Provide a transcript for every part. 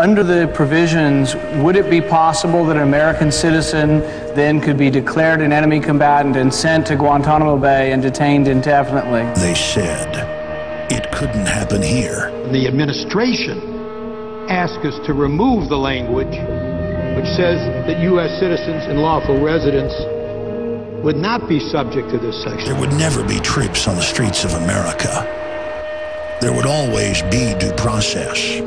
Under the provisions, would it be possible that an American citizen then could be declared an enemy combatant and sent to Guantanamo Bay and detained indefinitely? They said it couldn't happen here. The administration asked us to remove the language which says that U.S. citizens and lawful residents would not be subject to this section. There would never be troops on the streets of America. There would always be due process.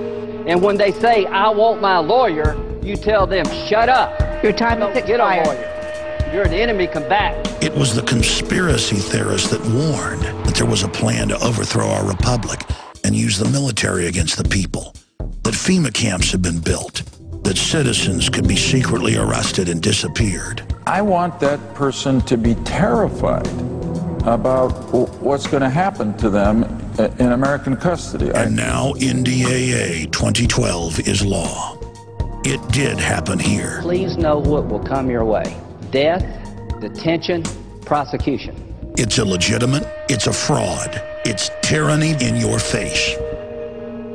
And when they say, I want my lawyer, you tell them, shut up. Your time is expired. Get a lawyer. You're an enemy combatant. It was the conspiracy theorists that warned that there was a plan to overthrow our republic and use the military against the people, that FEMA camps had been built, that citizens could be secretly arrested and disappeared. I want that person to be terrified about what's going to happen to them in American custody. And now NDAA 2012 is law. It did happen here. Please know what will come your way. Death, detention, prosecution. It's illegitimate. It's a fraud. It's tyranny in your face.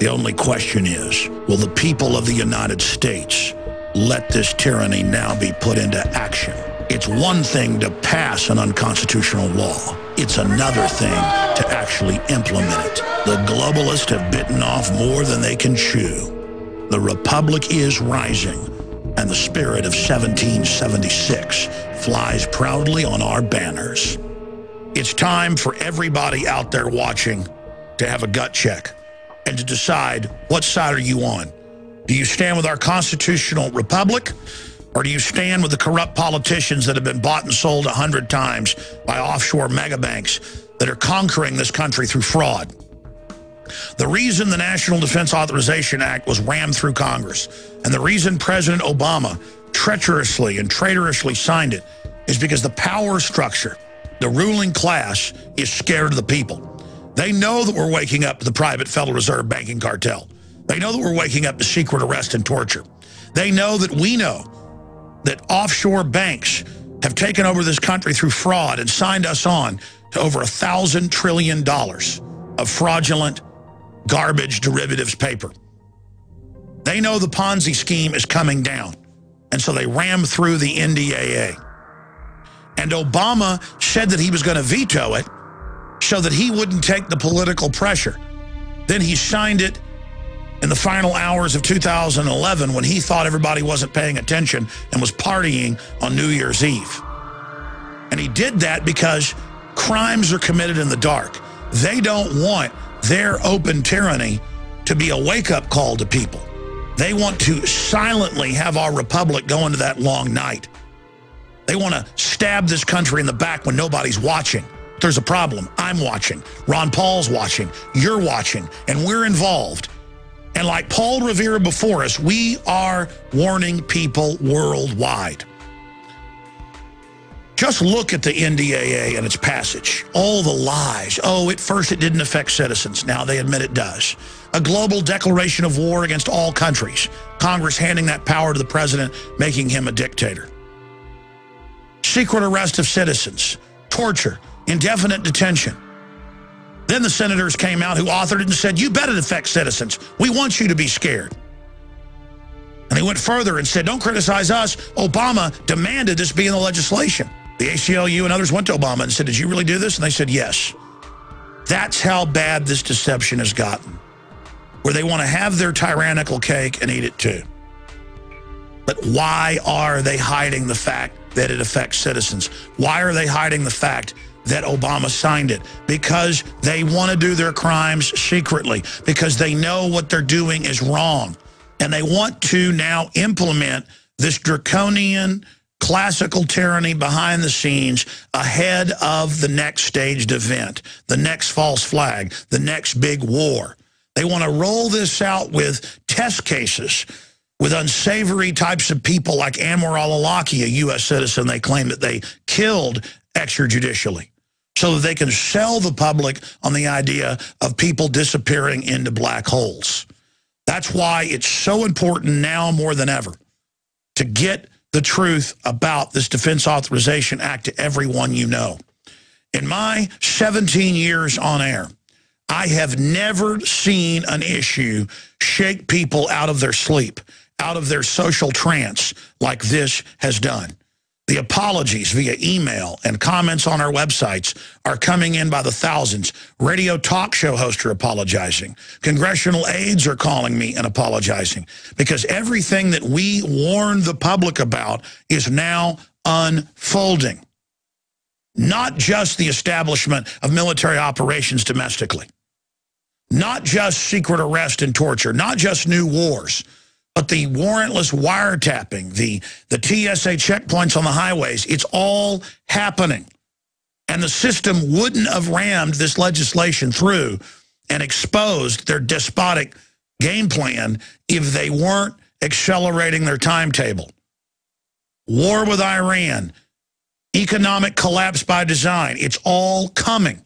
The only question is, will the people of the United States let this tyranny now be put into action? It's one thing to pass an unconstitutional law. It's another thing to actually implement it. The globalists have bitten off more than they can chew. The Republic is rising, and the spirit of 1776 flies proudly on our banners. It's time for everybody out there watching to have a gut check and to decide, what side are you on? Do you stand with our constitutional republic, or do you stand with the corrupt politicians that have been bought and sold 100 times by offshore megabanks that are conquering this country through fraud? The reason the National Defense Authorization Act was rammed through Congress, and the reason President Obama treacherously and traitorously signed it, is because the power structure, the ruling class, is scared of the people. They know that we're waking up to the private Federal Reserve banking cartel. They know that we're waking up to secret arrest and torture. They know that we know that offshore banks have taken over this country through fraud and signed us on to over $1,000 trillion of fraudulent, garbage derivatives paper. They know the Ponzi scheme is coming down, and so they ram through the NDAA. And Obama said that he was going to veto it so that he wouldn't take the political pressure. Then he signed it in the final hours of 2011 when he thought everybody wasn't paying attention and was partying on New Year's Eve. And he did that because crimes are committed in the dark. They don't want their open tyranny to be a wake-up call to people. They want to silently have our republic go into that long night. They want to stab this country in the back when nobody's watching. There's a problem. I'm watching. Ron Paul's watching. You're watching. And we're involved. And like Paul Revere before us, we are warning people worldwide. Just look at the NDAA and its passage. All the lies. Oh, at first it didn't affect citizens. Now they admit it does. A global declaration of war against all countries. Congress handing that power to the president, making him a dictator. Secret arrest of citizens. Torture. Indefinite detention. Then the senators came out who authored it and said, you bet it affects citizens. We want you to be scared. And they went further and said, don't criticize us. Obama demanded this be in the legislation. The ACLU and others went to Obama and said, did you really do this? And they said, yes. That's how bad this deception has gotten, where they want to have their tyrannical cake and eat it too. But why are they hiding the fact that it affects citizens? Why are they hiding the fact that Obama signed it? Because they want to do their crimes secretly, because they know what they're doing is wrong. And they want to now implement this draconian, classical tyranny behind the scenes ahead of the next staged event, the next false flag, the next big war. They want to roll this out with test cases with unsavory types of people like Anwar al-Awlaki, a U.S. citizen they claim that they killed extrajudicially, so that they can sell the public on the idea of people disappearing into black holes. That's why it's so important now more than ever to get the truth about this Defense Authorization Act to everyone you know. In my 17 years on air, I have never seen an issue shake people out of their sleep, out of their social trance like this has done. The apologies via email and comments on our websites are coming in by the thousands. Radio talk show hosts are apologizing. Congressional aides are calling me and apologizing because everything that we warned the public about is now unfolding. Not just the establishment of military operations domestically. Not just secret arrest and torture. Not just new wars. But the warrantless wiretapping, the TSA checkpoints on the highways, it's all happening. And the system wouldn't have rammed this legislation through and exposed their despotic game plan if they weren't accelerating their timetable. War with Iran, economic collapse by design, it's all coming.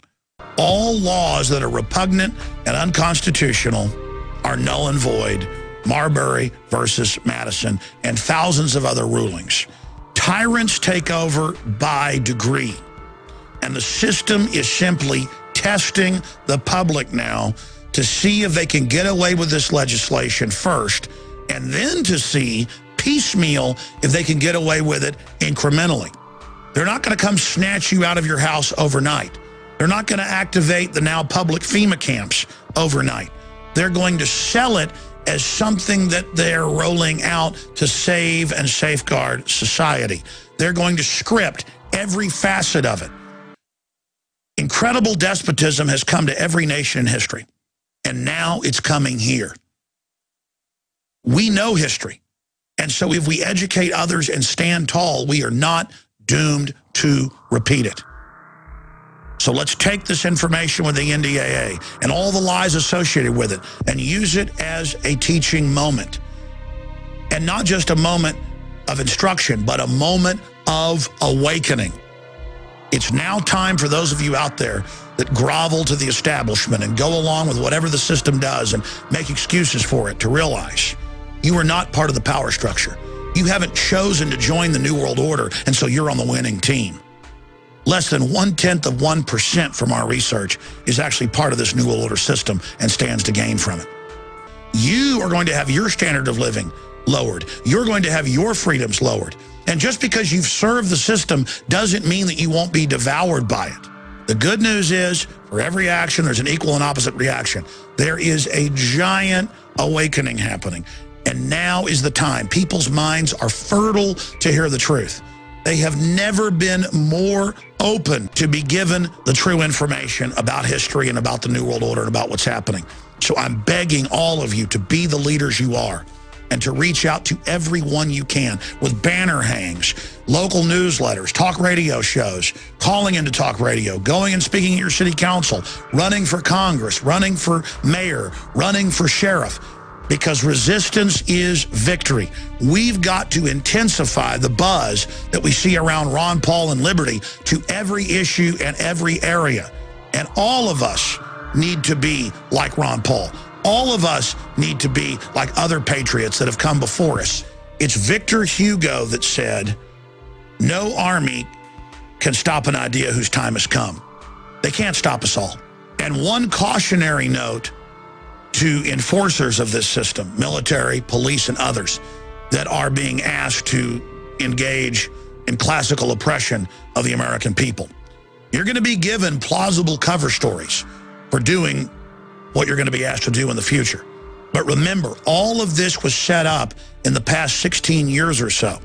All laws that are repugnant and unconstitutional are null and void. Marbury versus Madison, and thousands of other rulings. Tyrants take over by degree. And the system is simply testing the public now to see if they can get away with this legislation first, and then to see piecemeal if they can get away with it incrementally. They're not going to come snatch you out of your house overnight. They're not going to activate the now public FEMA camps overnight. They're going to sell it as something that they're rolling out to save and safeguard society. They're going to script every facet of it. Incredible despotism has come to every nation in history, and now it's coming here. We know history, and so if we educate others and stand tall, we are not doomed to repeat it. So let's take this information with the NDAA and all the lies associated with it and use it as a teaching moment. And not just a moment of instruction, but a moment of awakening. It's now time for those of you out there that grovel to the establishment and go along with whatever the system does and make excuses for it to realize you are not part of the power structure. You haven't chosen to join the New World Order, and so you're on the winning team. Less than 0.1% from our research is actually part of this New World Order system and stands to gain from it. You are going to have your standard of living lowered. You're going to have your freedoms lowered. And just because you've served the system doesn't mean that you won't be devoured by it. The good news is, for every action, there's an equal and opposite reaction. There is a giant awakening happening. And now is the time. People's minds are fertile to hear the truth. They have never been more open to be given the true information about history and about the New World Order and about what's happening. So I'm begging all of you to be the leaders you are and to reach out to everyone you can with banner hangs, local newsletters, talk radio shows, calling into talk radio, going and speaking at your city council, running for Congress, running for mayor, running for sheriff. Because resistance is victory. We've got to intensify the buzz that we see around Ron Paul and liberty to every issue and every area. And all of us need to be like Ron Paul. All of us need to be like other patriots that have come before us. It's Victor Hugo that said, no army can stop an idea whose time has come. They can't stop us all. And one cautionary note to enforcers of this system, military, police, and others that are being asked to engage in classical oppression of the American people. You're going to be given plausible cover stories for doing what you're going to be asked to do in the future. But remember, all of this was set up in the past 16 years or so.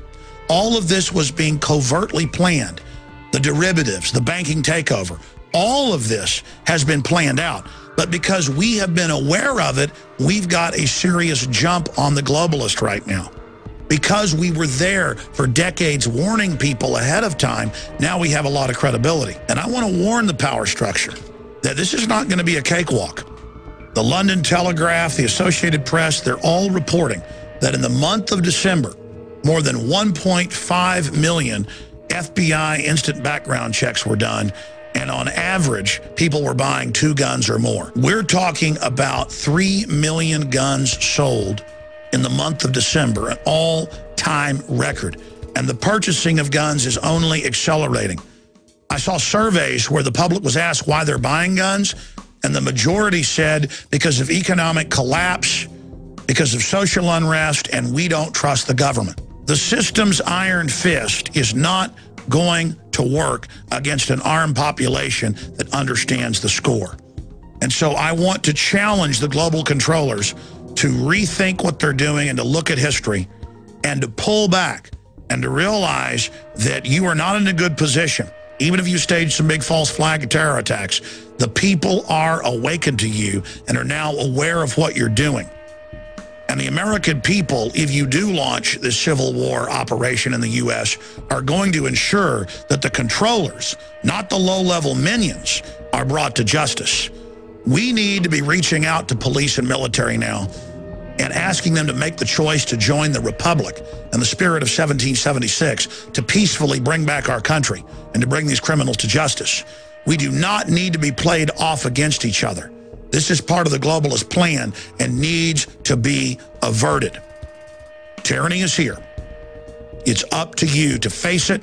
All of this was being covertly planned. The derivatives, the banking takeover, all of this has been planned out. But because we have been aware of it, we've got a serious jump on the globalist right now. Because we were there for decades warning people ahead of time, now we have a lot of credibility. And I want to warn the power structure that this is not going to be a cakewalk. The London Telegraph, the Associated Press, they're all reporting that in the month of December, more than 1.5 million FBI instant background checks were done. And on average, people were buying 2 guns or more. We're talking about 3 million guns sold in the month of December, an all-time record. And the purchasing of guns is only accelerating. I saw surveys where the public was asked why they're buying guns, And the majority said because of economic collapse, because of social unrest, and we don't trust the government. The system's iron fist is not going to work against an armed population that understands the score. And so I want to challenge the global controllers to rethink what they're doing and to look at history and to pull back and to realize that you are not in a good position. Even if you stage some big false flag terror attacks, the people are awakened to you and are now aware of what you're doing. And the American people, if you do launch this civil war operation in the U.S., are going to ensure that the controllers, not the low-level minions, are brought to justice. We need to be reaching out to police and military now and asking them to make the choice to join the Republic and the spirit of 1776 to peacefully bring back our country and to bring these criminals to justice. We do not need to be played off against each other. This is part of the globalist plan and needs to be averted. Tyranny is here. It's up to you to face it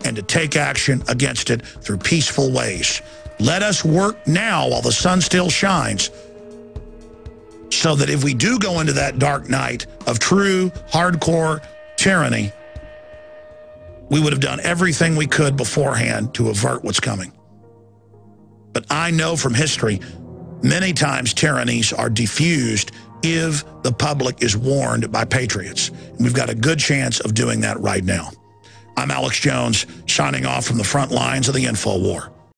and to take action against it through peaceful ways. Let us work now while the sun still shines, so that if we do go into that dark night of true, hardcore tyranny, we would have done everything we could beforehand to avert what's coming. But I know from history, many times tyrannies are diffused if the public is warned by patriots. And we've got a good chance of doing that right now. I'm Alex Jones, signing off from the front lines of the info war.